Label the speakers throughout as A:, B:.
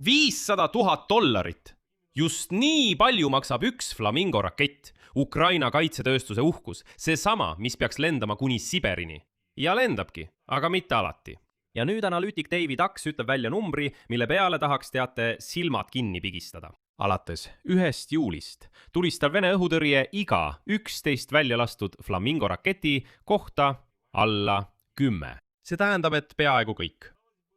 A: $500,000! Just nii palju maksab üks Flamingo rakett. Ukraina kaitsetööstuse uhkus, seesama, mis peaks lendama kuni Siberini. Ja lendabki, aga mitte alati. Ja nüüd analüütik David Aks ütleb välja numbri, mille peale tahaks teate silmad kinni pigistada. Alates 1. juulist tulistab Vene õhutõrje iga 11 välja lastud Flamingo raketi kohta alla 10. See tähendab, et peaaegu kõik.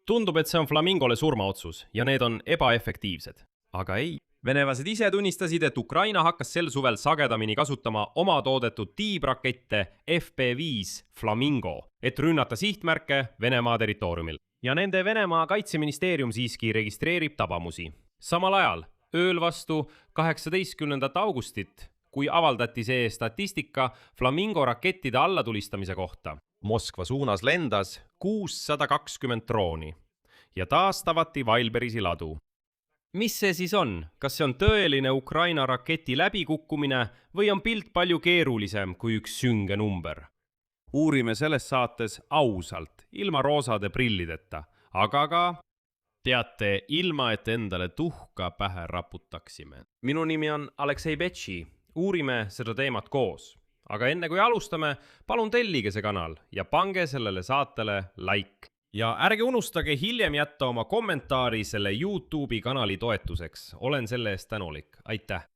A: Tundub, et see on Flamingole surmaotsus ja need on ebaefektiivsed. Aga ei. Venelased ise tunnistasid, et Ukraina hakkas sel suvel sagedamini kasutama oma toodetud tiibrakette FP5 Flamingo, et rünnata sihtmärke Venemaa territooriumil. Ja nende Venemaa kaitseministeerium siiski registreerib tabamusi. Samal ajal, ööl vastu 18. augustit, kui avaldati see statistika Flamingo rakettide allatulistamise kohta. Moskva suunas lendas 620 drooni ja taastavati Vailberisi ladu. Mis see siis on? Kas see on tõeline Ukraina raketi läbikukkumine või on pilt palju keerulisem kui üks sünge number? Uurime selles saates ausalt, ilma roosade prillideta, aga ka teate ilma, et endale tuhka pähe raputaksime. Minu nimi on Aleksei Betši. Uurime seda teemat koos. Aga enne kui alustame, palun tellige see kanal ja pange sellele saatele like. Ja ärge unustage hiljem jätta oma kommentaari selle YouTube'i kanali toetuseks. Olen selle eest tänulik. Aitäh!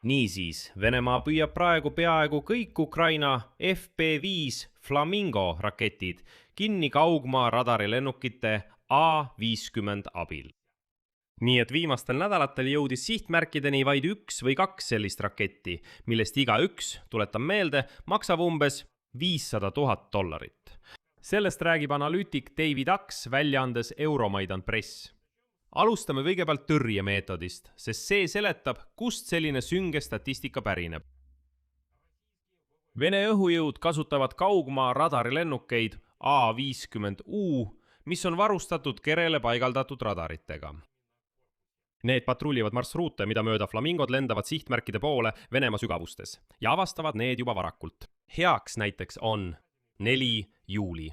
A: Niisiis, Venemaa püüab praegu peaaegu kõik Ukraina FP5 Flamingo raketid kinni kaugmaa radarilennukite A-50 abil. Nii et viimastel nädalatel jõudis sihtmärkideni vaid 1 või 2 sellist raketti, millest iga üks, tuletan meelde, maksab umbes $500,000. Sellest räägib analüütik David Aks väljaandes Euromaidan Press. Alustame kõigepealt tõrjemeetodist, sest see seletab, kust selline sünge statistika pärineb. Vene õhujõud kasutavad kaugmaa radarilennukeid A-50U, mis on varustatud kerele paigaldatud radaritega. Need patrullivad marsruute, mida mööda Flamingod lendavad sihtmärkide poole Venemaa sügavustes ja avastavad need juba varakult. Heaks näiteks on 4. juuli.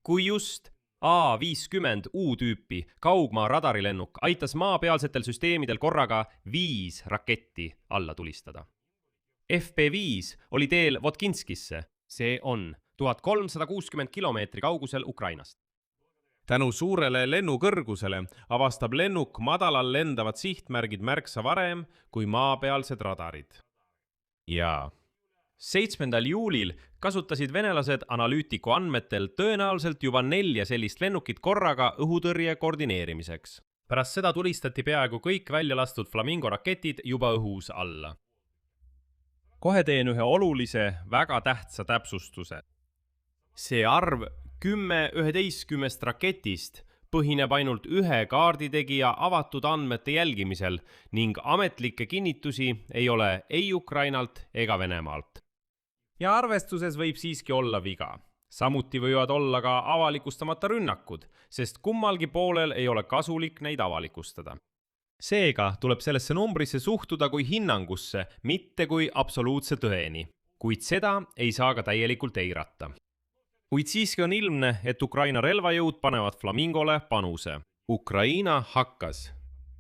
A: Kui just A-50U tüüpi kaugmaa radarilennuk aitas maapealsetel süsteemidel korraga 5 raketti alla tulistada. FP5 oli teel Votkinskisse, see on 1360 kilomeetri kaugusel Ukrainast. Tänu suurele lennukõrgusele avastab lennuk madalal lendavad sihtmärgid märksa varem kui maapealsed radarid. Ja 7. juulil kasutasid venelased analüütiku andmetel tõenäoliselt juba 4 sellist lennukit korraga õhutõrje koordineerimiseks. Pärast seda tulistati peaaegu kõik välja lastud Flamingo raketid juba õhus alla. Kohe teen ühe olulise, väga tähtsa täpsustuse. See arv 10-11 raketist põhineb ainult ühe kaarditegija avatud andmete jälgimisel ning ametlikke kinnitusi ei ole ei Ukrainalt ega Venemaalt. Ja arvestuses võib siiski olla viga. Samuti võivad olla ka avalikustamata rünnakud, sest kummalgi poolel ei ole kasulik neid avalikustada. Seega tuleb sellesse numbrisse suhtuda kui hinnangusse, mitte kui absoluutse tõeni, kuid seda ei saa ka täielikult eirata. Kuid siiski on ilmne, et Ukraina relvajõud panevad Flamingole panuse. Ukraina hakkas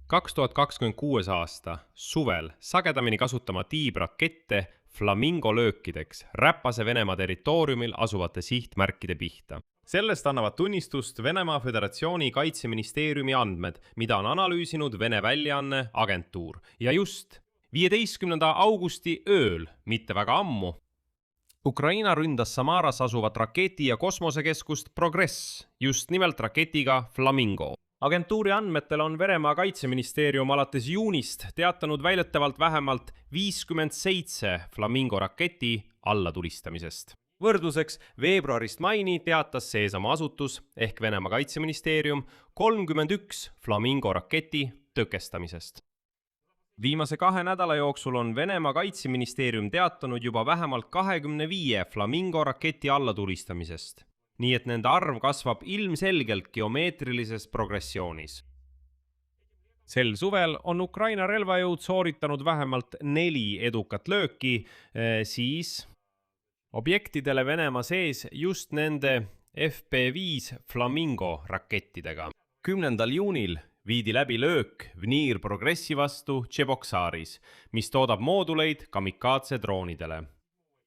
A: 2026 aasta suvel sagedamini kasutama tiibrakette Flamingo löökideks räpase Venemaa territooriumil asuvate sihtmärkide pihta. Sellest annavad tunnistust Venemaa Föderatsiooni kaitseministeeriumi andmed, mida on analüüsinud Vene väljaanne Agentuur. Ja just 15. augusti ööl, mitte väga ammu, Ukraina ründas Samaras asuvat raketi- ja kosmosekeskust Progress, just nimelt raketiga Flamingo. Agentuuri andmetel on Venemaa kaitseministeerium alates juunist teatanud väidetavalt vähemalt 57 Flamingo raketi allatulistamisest. Võrdluseks veebruarist maini teatas seesama asutus ehk Venemaa kaitseministeerium 31 Flamingo raketi tõkestamisest. Viimase 2 nädala jooksul on Venemaa kaitseministeerium teatanud juba vähemalt 25 Flamingo raketi allatulistamisest, nii et nende arv kasvab ilmselgelt geomeetrilises progressioonis. Sel suvel on Ukraina relvajõud sooritanud vähemalt 4 edukat lööki, siis objektidele Venemaa sees just nende FP5 Flamingo rakettidega.
B: 10. juunil viidi läbi löök Vnir Progressi vastu Tšeboksaaris, mis toodab mooduleid kamikaatse droonidele.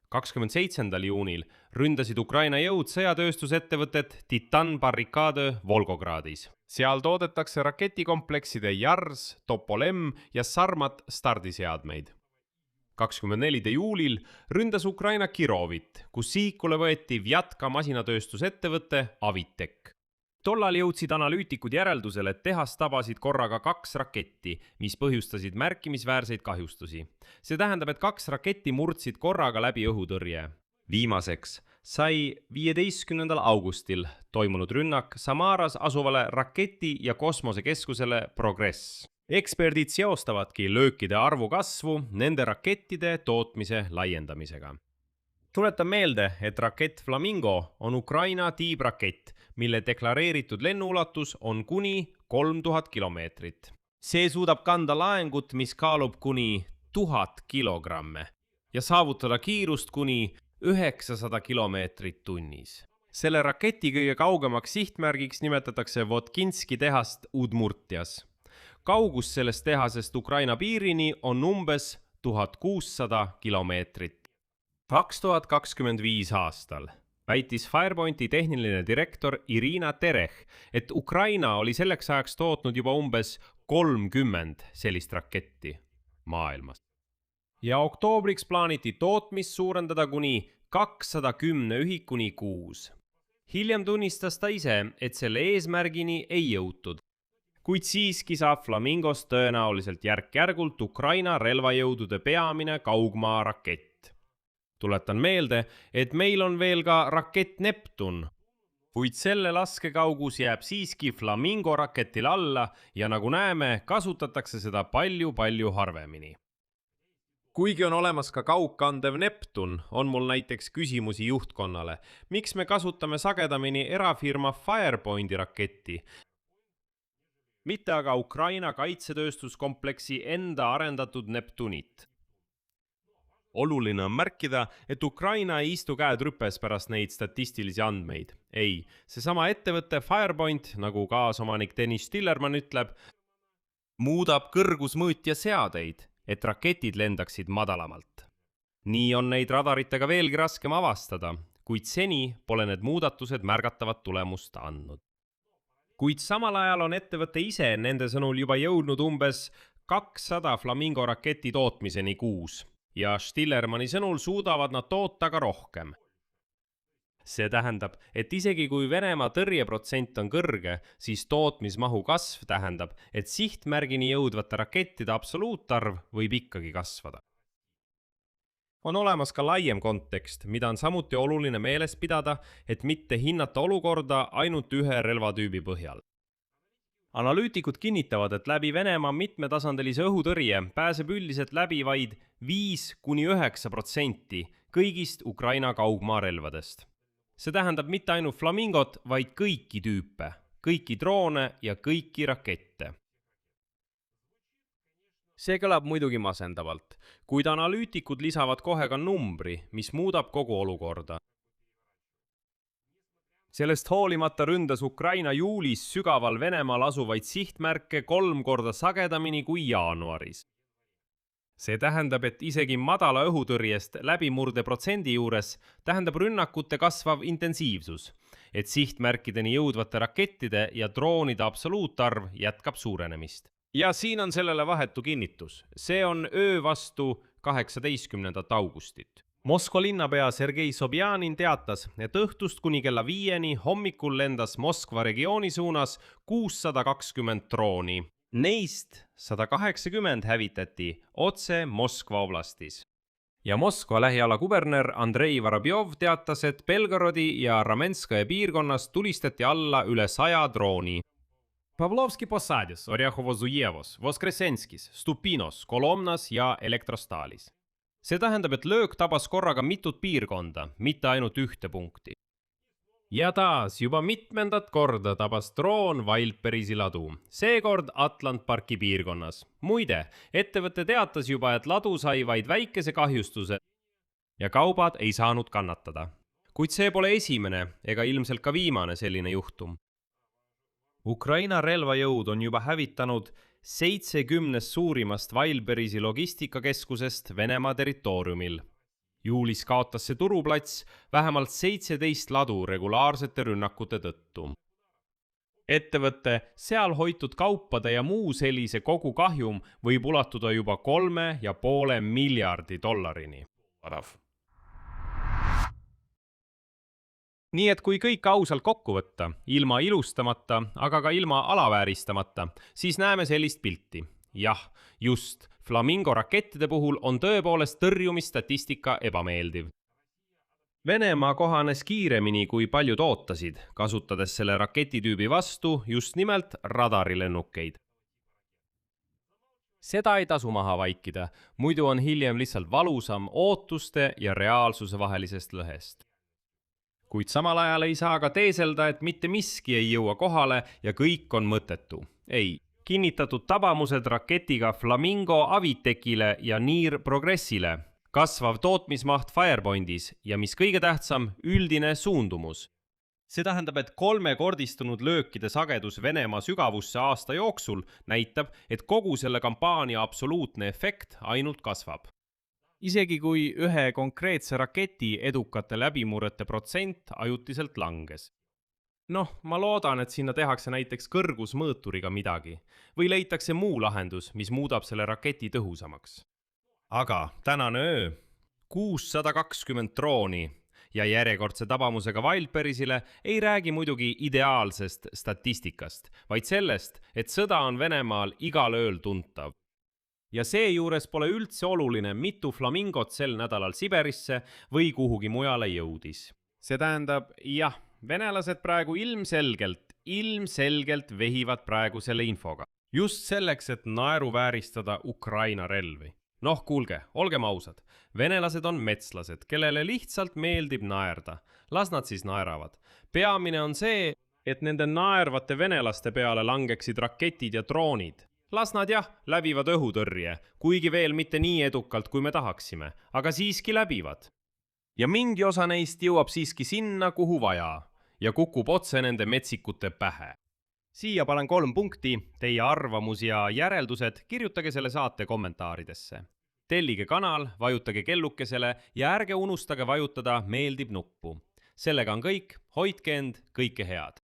A: 27. juunil ründasid Ukraina jõud sõjatööstusettevõtet Titan Barricade Volgogradis. Seal toodetakse raketikomplekside Jars, Topolem ja Sarmat stardiseadmeid. 24. juulil ründas Ukraina Kirovit, kus sihikule võeti Vjatka masinatööstusettevõte Avitek. Tollal jõudsid analüütikud järeldusele, et tehast tabasid korraga 2 raketti, mis põhjustasid märkimisväärseid kahjustusi. See tähendab, et 2 raketti murdsid korraga läbi õhutõrje. Viimaseks sai 15. augustil toimunud rünnak Samaras asuvale raketi- ja kosmosekeskusele Progress. Eksperdid seostavadki löökide arvu kasvu nende rakettide tootmise laiendamisega. Tuletan meelde, et rakett Flamingo on Ukraina tiibrakett, mille deklareeritud lennuulatus on kuni 3000 kilomeetrit. See suudab kanda laengut, mis kaalub kuni 1000 kilogramme ja saavutada kiirust kuni 900 kilomeetrit tunnis. Selle raketi kõige kaugemaks sihtmärgiks nimetatakse Votkinski tehast Udmurtias. Kaugus sellest tehasest Ukraina piirini on umbes 1600 kilomeetrit. 2025 aastal väitis Firepointi tehniline direktor Irina Terech, et Ukraina oli selleks ajaks tootnud juba umbes 30 sellist raketti maailmas. Ja oktoobriks plaaniti tootmist suurendada kuni 210 ühikuni kuus. Hiljem tunnistas ta ise, et selle eesmärgini ei jõutud, kuid siiski saab Flamingost tõenäoliselt järk-järgult Ukraina relvajõudude peamine kaugmaa rakett. Tuletan meelde, et meil on veel ka rakett Neptun, kuid selle laskekaugus jääb siiski Flamingo raketil alla ja nagu näeme, kasutatakse seda palju harvemini. Kuigi on olemas ka kaugkandev Neptun, on mul näiteks küsimusi juhtkonnale. Miks me kasutame sagedamini erafirma Firepointi raketti, mitte aga Ukraina kaitsetööstuskompleksi enda arendatud Neptunit? Oluline on märkida, et Ukraina ei istu käed rüpes pärast neid statistilisi andmeid. Ei, seesama ettevõte Firepoint, nagu kaasomanik Dennis Stillermann ütleb, muudab kõrgusmõõtja seadeid, et raketid lendaksid madalamalt. Nii on neid radaritega veelgi raskem avastada, kuid seni pole need muudatused märgatavat tulemust andnud. Kuid samal ajal on ettevõte ise nende sõnul juba jõudnud umbes 200 Flamingo raketi tootmiseni kuus. Ja Stillermanni sõnul suudavad nad toota ka rohkem. See tähendab, et isegi kui Venemaa tõrjeprotsent on kõrge, siis tootmismahu kasv tähendab, et sihtmärgini jõudvate rakettide absoluutarv võib ikkagi kasvada. On olemas ka laiem kontekst, mida on samuti oluline meeles pidada, et mitte hinnata olukorda ainult ühe relvatüübi põhjal. Analüütikud kinnitavad, et läbi Venemaa mitmetasandilise õhutõrje pääseb üldiselt läbi vaid 5–9% kõigist Ukraina kaugmaarelvadest. See tähendab mitte ainult Flamingot, vaid kõiki tüüpe, kõiki droone ja kõiki rakette. See kõlab muidugi masendavalt, kuid analüütikud lisavad kohe ka numbri, mis muudab kogu olukorda. Sellest hoolimata ründas Ukraina juulis sügaval Venemaal asuvaid sihtmärke 3 korda sagedamini kui jaanuaris. See tähendab, et isegi madala õhutõrjest läbimurde protsendi juures tähendab rünnakute kasvav intensiivsus, et sihtmärkideni jõudvate rakettide ja droonide absoluutarv jätkab suurenemist. Ja siin on sellele vahetu kinnitus. See on öö vastu 18. augustit. Moskva linnapea Sergei Sobjanin teatas, et õhtust kuni kella 5 hommikul lendas Moskva regiooni suunas 620 drooni. Neist 180 hävitati otse Moskva oblastis. Ja Moskva lähiala kuberner Andrei Vorobjov teatas, et Belgorodi ja Ramenskaja piirkonnas tulistati alla üle 100 drooni. Pavlovski Posadis, Orjahovo-Zujevos, Voskresenskis, Stupinos, Kolomnas ja Elektrostalis. See tähendab, et löök tabas korraga mitut piirkonda, mitte ainult ühte punkti. Ja taas juba mitmendat korda tabas droon Wildberrisi ladu, seekord Atlant-Parki piirkonnas. Muide, ettevõte teatas juba, et ladu sai vaid väikese kahjustuse ja kaubad ei saanud kannatada. kuid see pole esimene ega ilmselt ka viimane selline juhtum.
B: Ukraina relvajõud on juba hävitanud 70 suurimast Wildberrysi logistikakeskusest Venemaa territooriumil. Juulis kaotas see turuplats vähemalt 17 ladu regulaarsete rünnakute tõttu. Ettevõtte seal hoitud kaupade ja muu sellise kogukahjum võib ulatuda juba $3,5 miljardi. Nii et kui kõik ausalt kokku võtta, ilma ilustamata, aga ka ilma alavääristamata, siis näeme sellist pilti. Jah, just, Flamingo rakettide puhul on tõepoolest tõrjumisstatistika ebameeldiv. Venemaa kohanes kiiremini kui paljud ootasid, kasutades selle raketitüübi vastu just nimelt radarilennukeid. Seda ei tasu maha vaikida, muidu on hiljem lihtsalt valusam ootuste ja reaalsuse vahelisest lõhest. Kuid samal ajal ei saa ka teeselda, et mitte miski ei jõua kohale ja kõik on mõttetu. Ei, kinnitatud tabamused raketiga Flamingo Avitekile ja Near Progressile, kasvav tootmismaht Firepointis ja mis kõige tähtsam, üldine suundumus. See tähendab, et 3-kordistunud löökide sagedus Venemaa sügavusse aasta jooksul näitab, et kogu selle kampaania absoluutne efekt ainult kasvab. Isegi kui ühe konkreetse raketi edukate läbimurrete protsent ajutiselt langes. Ma loodan, et sinna tehakse näiteks kõrgusmõõturiga midagi või leitakse muu lahendus, mis muudab selle raketi tõhusamaks. Aga tänane öö, 620 drooni ja järjekordse tabamusega Wildberrysile ei räägi muidugi ideaalsest statistikast, vaid sellest, et sõda on Venemaal igal ööl tuntav. Ja seejuures pole üldse oluline, mitu Flamingot sel nädalal Siberisse või kuhugi mujale jõudis. See tähendab, jah, venelased praegu ilmselgelt vehivad praegu selle infoga. Just selleks, et naeruvääristada Ukraina relvi. Kuulge, olgem ausad. Venelased on metslased, kellele lihtsalt meeldib naerda. Las nad siis naeravad. Peamine on see, et nende naervate venelaste peale langeksid raketid ja droonid. Las nad läbivad õhutõrje, kuigi veel mitte nii edukalt, kui me tahaksime, aga siiski läbivad. Ja mingi osa neist jõuab siiski sinna, kuhu vaja, ja kukub otse nende metsikute pähe. Siia panen 3 punkti, teie arvamus ja järeldused kirjutage selle saate kommentaaridesse. Tellige kanal, vajutage kellukesele ja ärge unustage vajutada meeldib nuppu. Sellega on kõik, hoidke end, kõike head!